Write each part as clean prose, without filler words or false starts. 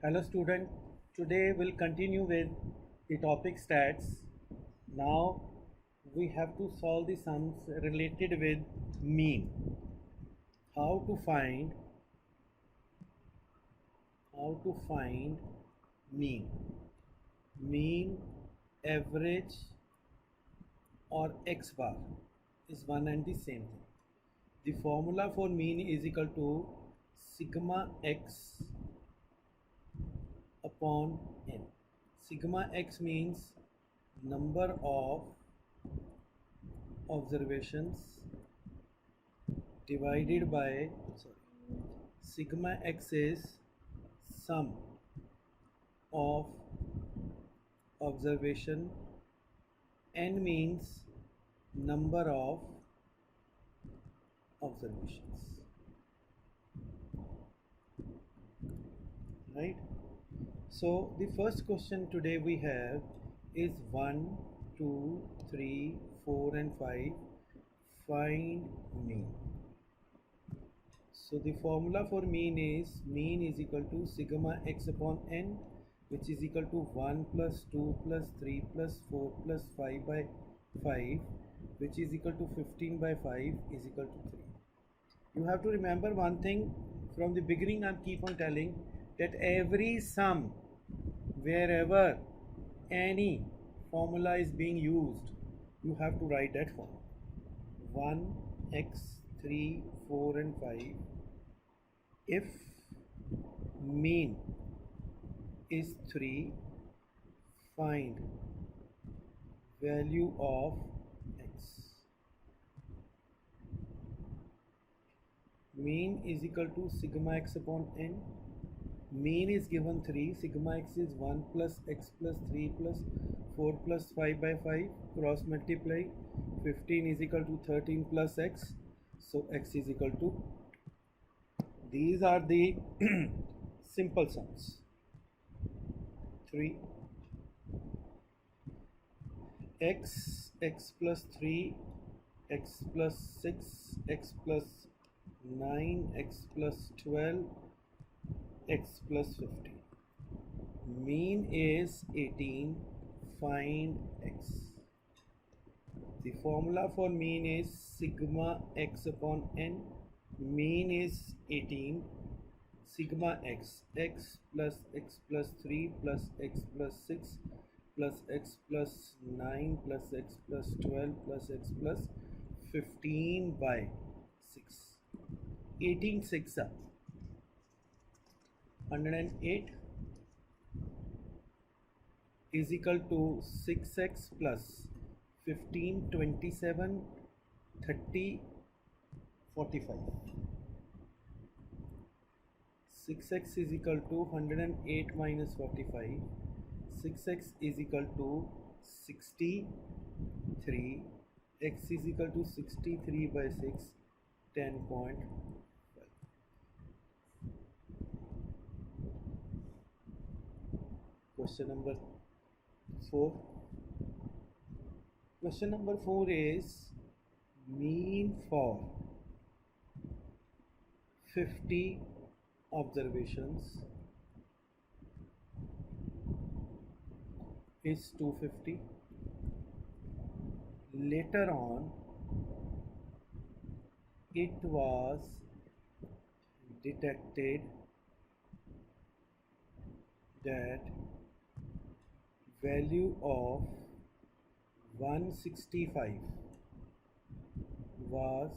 Hello student, today we'll continue with the topic stats. Now we have to solve the sums related with mean. How to find mean. Mean, average or x bar is one and the same thing. The formula for mean is equal to sigma x upon n. Sigma x means number of observations divided by sigma x is sum of observation, n means number of observations, right? So the first question today we have is 1, 2, 3, 4 and 5. Find mean. So the formula for mean is equal to sigma x upon n, which is equal to 1 plus 2 plus 3 plus 4 plus 5 by 5, which is equal to 15 by 5 is equal to 3. You have to remember one thing from the beginning. I keep on telling that every sum, wherever any formula is being used, you have to write that form. 1, x, 3, 4 and 5. If mean is 3, find value of x. Mean is equal to sigma x upon n. Mean is given 3, sigma x is 1 plus x plus 3 plus 4 plus 5 by 5, cross multiply, 15 is equal to 13 plus x, so x is equal to, these are the simple sums. 3 x plus 3, x plus 6, x plus 9, x plus 12, x plus 50. Mean is 18, find x. The formula for mean is sigma x upon n. Mean is 18, sigma x, x plus 3 plus x plus 6 plus x plus 9 plus x plus 12 plus x plus 15 by 6. 18 6 are 108 is equal to 6x plus 15, 27, 30, 45. 6x is equal to 108 minus 45. 6x is equal to 63. X is equal to 63 by 6, 10.5. Question number 4. Question number 4 is mean for 50 observations is 250. Later on, it was detected that value of 165 was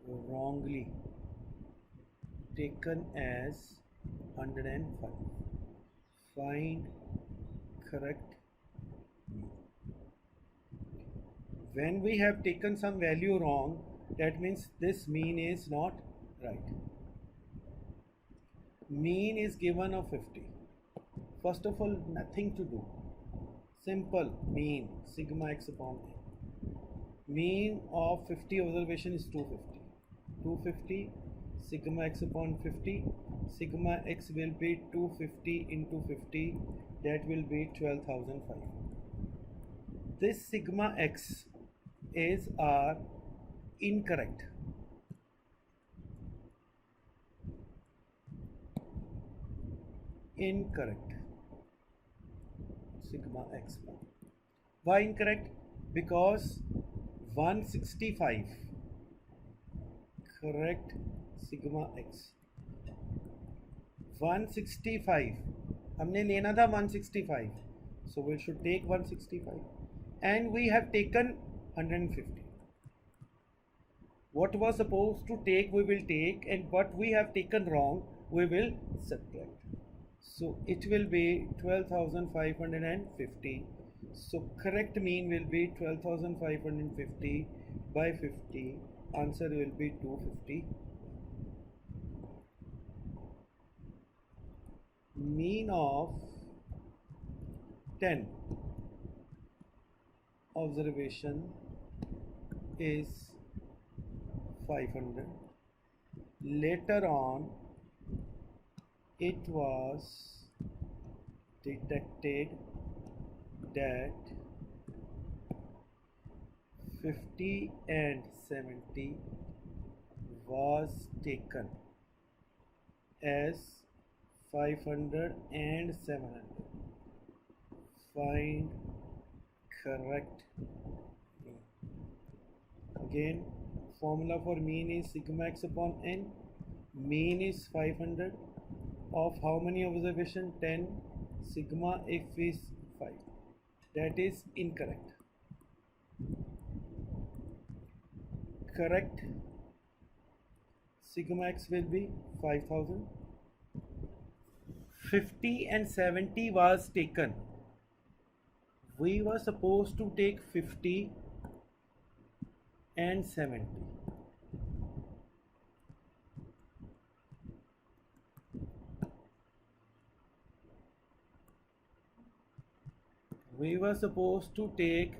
wrongly taken as 105. Find correct mean. When we have taken some value wrong, that means this mean is not right. Mean is given of 50. First of all, nothing to do. Simple mean, sigma x upon n. Mean of 50 observation is 250. 250 sigma x upon 50. Sigma x will be 250 into 50. That will be 12,005. This sigma x is incorrect. incorrect. Sigma x bar. Why incorrect? Because 165. Correct sigma x 165. हमने लेना था 165. So we should take 165. And we have taken 150. What was supposed to take we will take, and what we have taken wrong we will subtract. So it will be 12,550. So correct mean will be 12,550 by 50. Answer will be 250. Mean of 10 observation is 500. Later on it was detected that 50 and 70 was taken as 500 and 700. Find correct mean. Again, formula for mean is sigma x upon n. Mean is 500 of how many observation? 10. Sigma f is 5. That is incorrect. Correct sigma x will be 5000. 50 and 70 was taken. We were supposed to take 50 and 70. We were supposed to take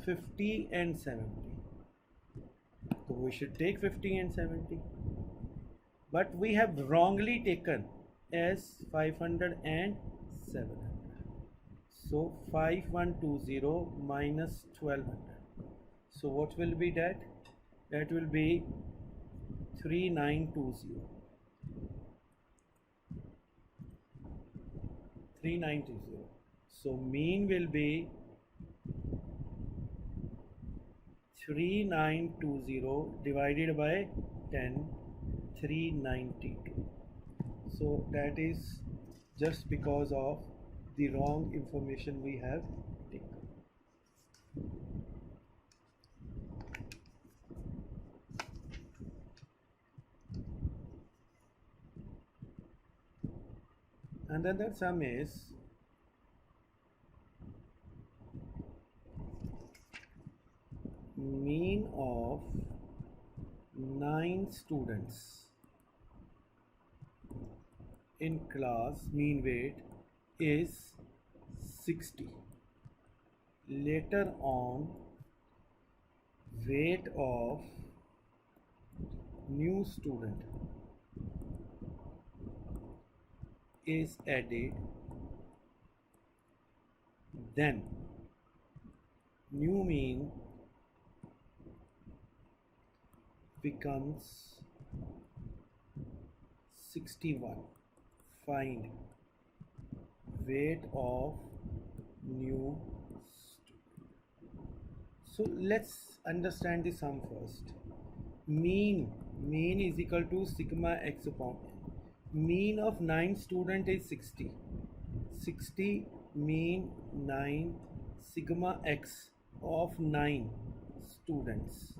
50 and 70. So we should take 50 and 70. But we have wrongly taken as 500 and 700. So 5120 minus 1200. So what will be that? That will be 3920. 3920. So mean will be 3920 divided by 10, 392. So that is just because of the wrong information we have taken. And then that sum is mean of 9 students in class, mean weight is 60. Later on, weight of new student is added, then new mean becomes 61. Find weight of new student. So let's understand the sum first. Mean is equal to sigma x upon n. Mean of 9 student is 60. 60 mean 9 sigma x of 9 students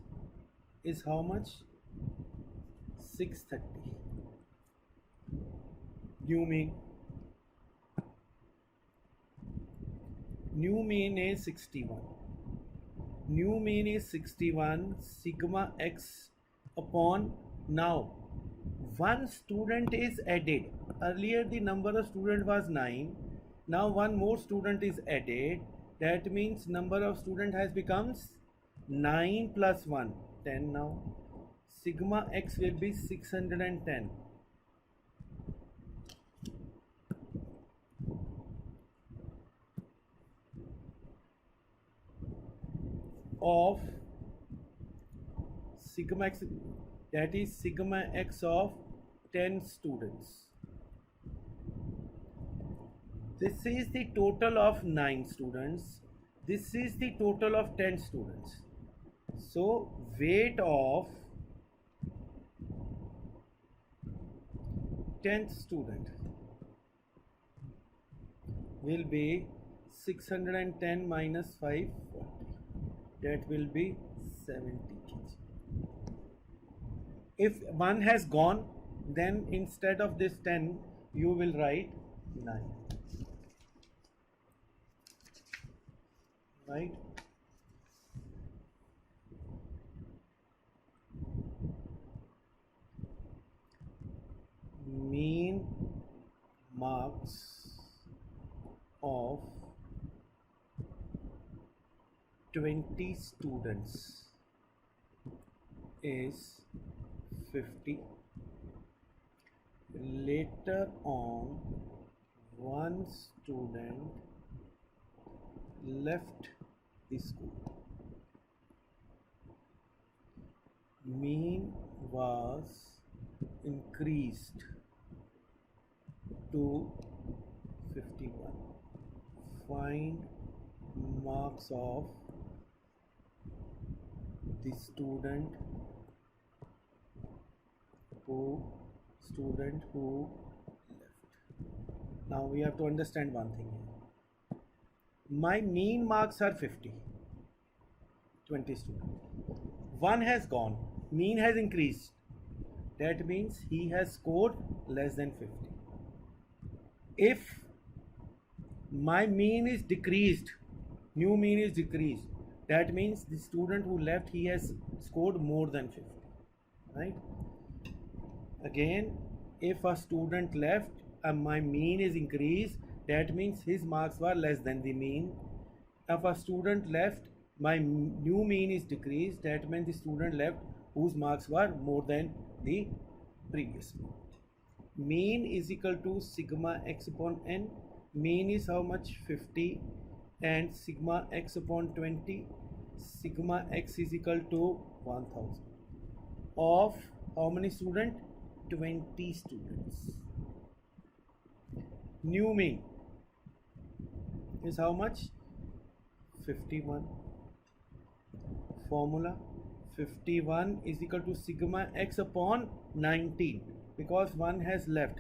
is how much? 630. New mean is 61. New mean is 61 sigma x upon, now one student is added. Earlier the number of student was 9. Now one more student is added. That means number of student has becomes 9 plus 1, 10 now. Sigma x will be 610. Of sigma x, that is sigma x of 10 students. This is the total of 9 students. This is the total of 10 students. So weight of 10th student will be 610 minus 540. That will be 70 kg. If 1 has gone, then instead of this 10, you will write 9. Right? Mean marks of 20 students is 50. Later on, one student left the school. Mean was increased to 51. Find marks of the student who left. Now we have to understand one thing here. My mean marks are 50. 20 students. 1 has gone. Mean has increased. That means he has scored less than 50. If my mean is decreased, new mean is decreased, that means the student who left, he has scored more than 50. Right? Again, if a student left and my mean is increased, that means his marks were less than the mean. If a student left, my new mean is decreased, that means the student left whose marks were more than the previous mean. Mean is equal to sigma x upon n. Mean is how much? 50, and sigma x upon 20. Sigma x is equal to 1000. Of how many students? 20 students. New mean is how much? 51. Formula: 51 is equal to sigma x upon 19, because 1 has left.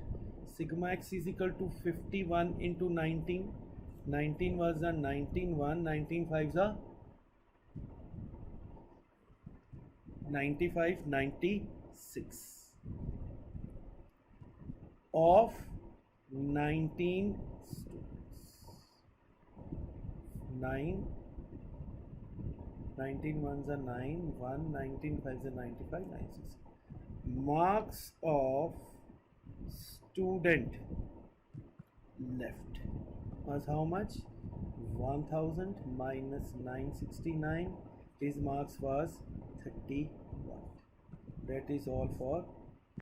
Sigma x is equal to 51 into 19. 19 was a 19, 1, 19 5s are 95, 96. Of 19 students, 9, 19 ones are 9, 1, 19 5s are 95, 96. Marks of student left was how much? 1000 minus 969. His marks was 31. That is all for